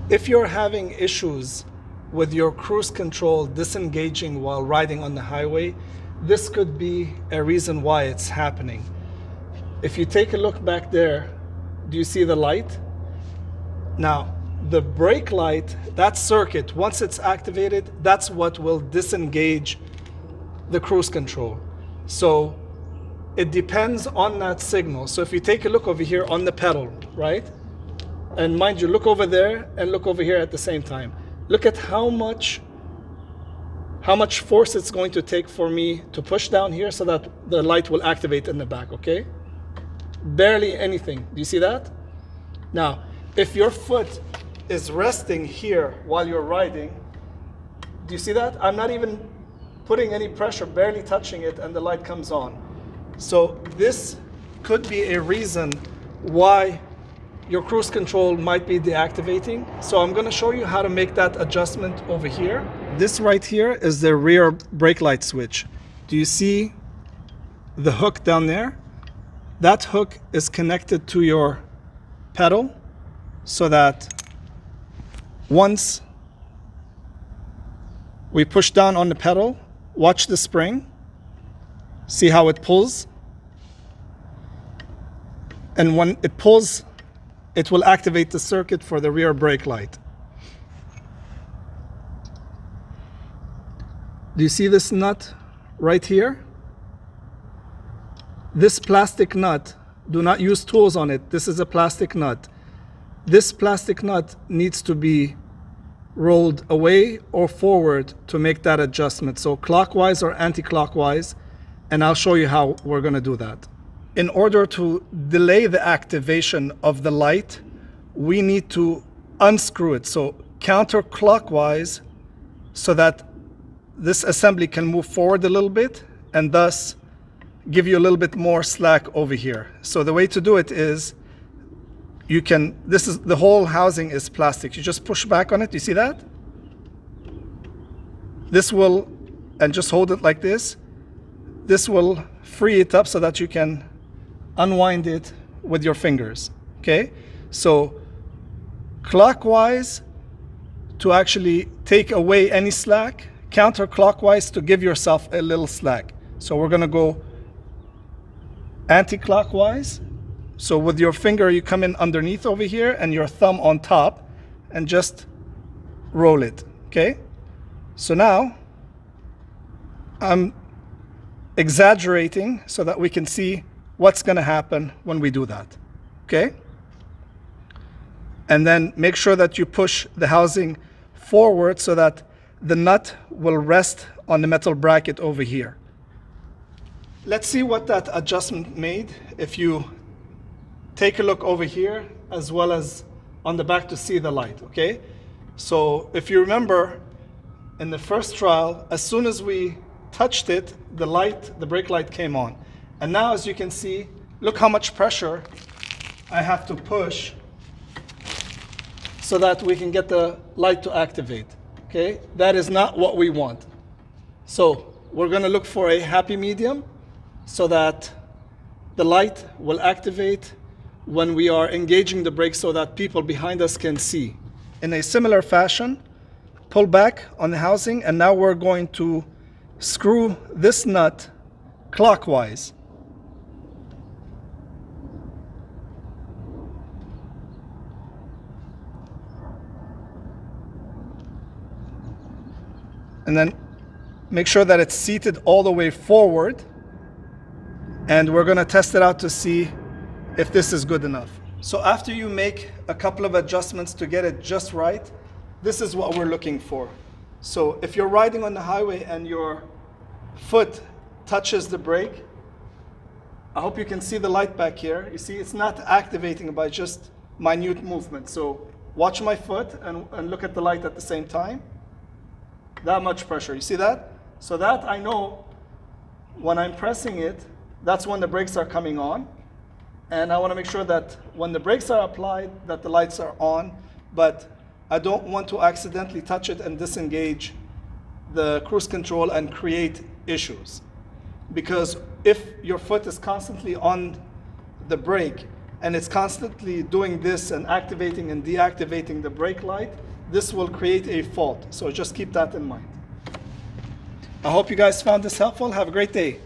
If you're having issues with your cruise control disengaging while riding on the highway, this could be a reason why it's happening. If you take a look back there, do you see the light? Now, the brake light, that circuit, once it's activated, that's what will disengage the cruise control. So it depends on that signal. So if you take a look over here on the pedal, right? And mind you, look over there and look over here at the same time. Look at how much force it's going to take for me to push down here so that the light will activate in the back, okay? Barely anything. Do you see that? Now, if your foot is resting here while you're riding, do you see that? I'm not even putting any pressure, barely touching it, and the light comes on. So this could be a reason why your cruise control might be deactivating. So I'm gonna show you how to make that adjustment over here. This right here is the rear brake light switch. Do you see the hook down there? That hook is connected to your pedal so that once we push down on the pedal, watch the spring, see how it pulls. And when it pulls, it will activate the circuit for the rear brake light. Do you see this nut right here? This plastic nut, do not use tools on it. This is a plastic nut. This plastic nut needs to be rolled away or forward to make that adjustment. So clockwise or anti-clockwise, and I'll show you how we're gonna do that. In order to delay the activation of the light, we need to unscrew it. So counterclockwise so that this assembly can move forward a little bit and thus give you a little bit more slack over here. So the way to do it is the whole housing is plastic. You just push back on it. You see that? This will, and just hold it like this. This will free it up so that you can unwind it with your fingers, okay? So clockwise to actually take away any slack, counterclockwise to give yourself a little slack. So we're gonna go anti-clockwise. So with your finger, you come in underneath over here and your thumb on top and just roll it, okay? So now I'm exaggerating so that we can see what's gonna happen when we do that, okay? And then make sure that you push the housing forward so that the nut will rest on the metal bracket over here. Let's see what that adjustment made if you take a look over here as well as on the back to see the light, okay? So if you remember in the first trial, as soon as we touched it, the brake light came on. And now as you can see, look how much pressure I have to push so that we can get the light to activate, okay? That is not what we want. So we're gonna look for a happy medium so that the light will activate when we are engaging the brake so that people behind us can see. In a similar fashion, pull back on the housing, and now we're going to screw this nut clockwise. And then make sure that it's seated all the way forward. And we're gonna test it out to see if this is good enough. So after you make a couple of adjustments to get it just right, this is what we're looking for. So if you're riding on the highway and your foot touches the brake, I hope you can see the light back here. You see, it's not activating by just minute movement. So watch my foot and look at the light at the same time. That much pressure, you see that? So that I know when I'm pressing it, that's when the brakes are coming on. And I want to make sure that when the brakes are applied, that the lights are on, but I don't want to accidentally touch it and disengage the cruise control and create issues. Because if your foot is constantly on the brake, and it's constantly doing this and activating and deactivating the brake light, this will create a fault. So just keep that in mind. I hope you guys found this helpful. Have a great day.